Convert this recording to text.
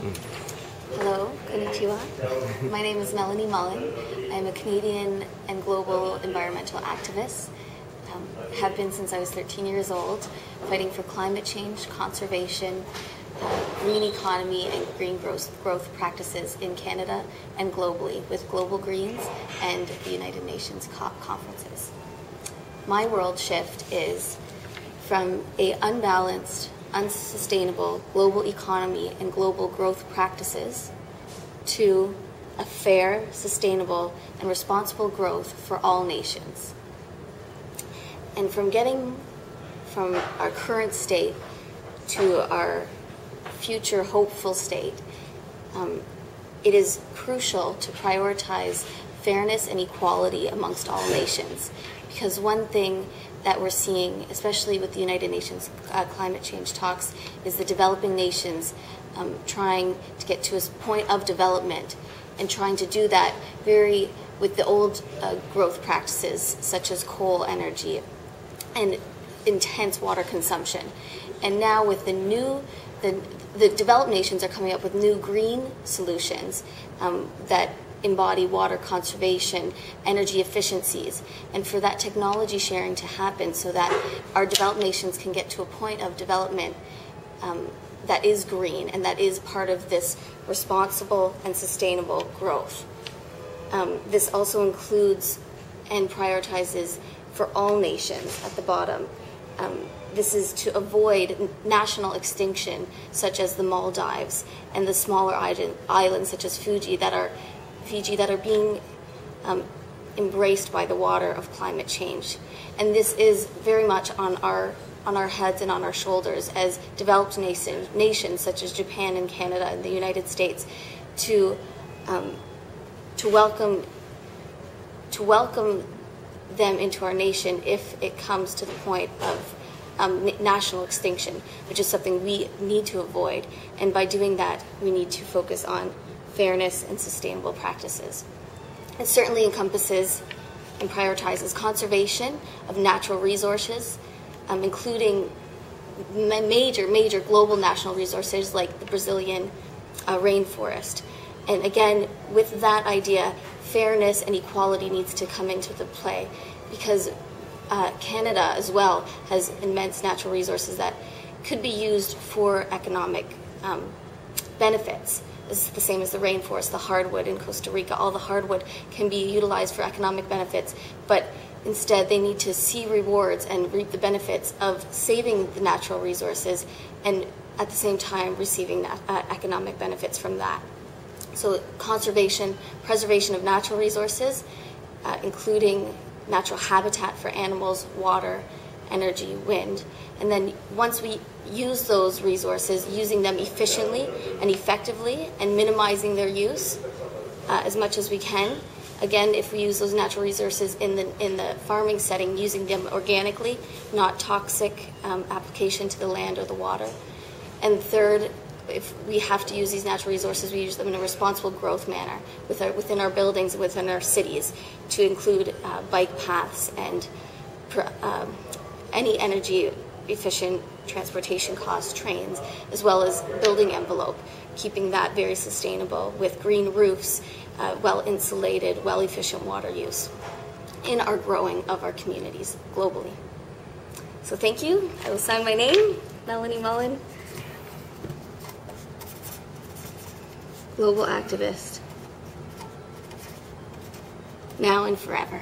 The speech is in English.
Hello, konnichiwa. My name is Melanie Mullen. I'm a Canadian and global environmental activist. Have been since I was 13 years old, fighting for climate change, conservation, green economy, and green growth practices in Canada and globally with Global Greens and the United Nations COP conferences. My world shift is from an unbalanced, unsustainable global economy and global growth practices to a fair, sustainable, and responsible growth for all nations. And from getting from our current state to our future hopeful state, it is crucial to prioritize fairness and equality amongst all nations. Because one thing that we're seeing, especially with the United Nations climate change talks, is the developing nations trying to get to a point of development and trying to do that with the old growth practices such as coal energy and intense water consumption. And now with the developed nations are coming up with new green solutions that embody water conservation, energy efficiencies, and for that technology sharing to happen so that our developed nations can get to a point of development that is green and that is part of this responsible and sustainable growth. This also includes and prioritizes for all nations at the bottom. This is to avoid national extinction such as the Maldives and the smaller islands such as Fiji that are being embraced by the water of climate change. And this is very much on our heads and on our shoulders as developed nations such as Japan and Canada and the United States to welcome them into our nation if it comes to the point of national extinction, which is something we need to avoid. And by doing that, we need to focus on fairness and sustainable practices. It certainly encompasses and prioritizes conservation of natural resources, including major global national resources like the Brazilian rainforest. And again, with that idea, fairness and equality needs to come into the play because Canada as well has immense natural resources that could be used for economic benefits. This is the same as the rainforest, the hardwood in Costa Rica. All the hardwood can be utilized for economic benefits, but instead they need to see rewards and reap the benefits of saving the natural resources and at the same time receiving economic benefits from that. So conservation, preservation of natural resources, including natural habitat for animals, water, energy, wind. And then once we use those resources, using them efficiently and effectively and minimizing their use as much as we can. Again, if we use those natural resources in the farming setting, using them organically, not toxic application to the land or the water. And third, if we have to use these natural resources, we use them in a responsible growth manner within our buildings, within our cities, to include bike paths and any energy efficient transportation costs, trains, as well as building envelope, keeping that very sustainable with green roofs, well insulated, well efficient water use in our growing of our communities globally. So thank you. I will sign my name, Melanie Mullen, global activist, now and forever.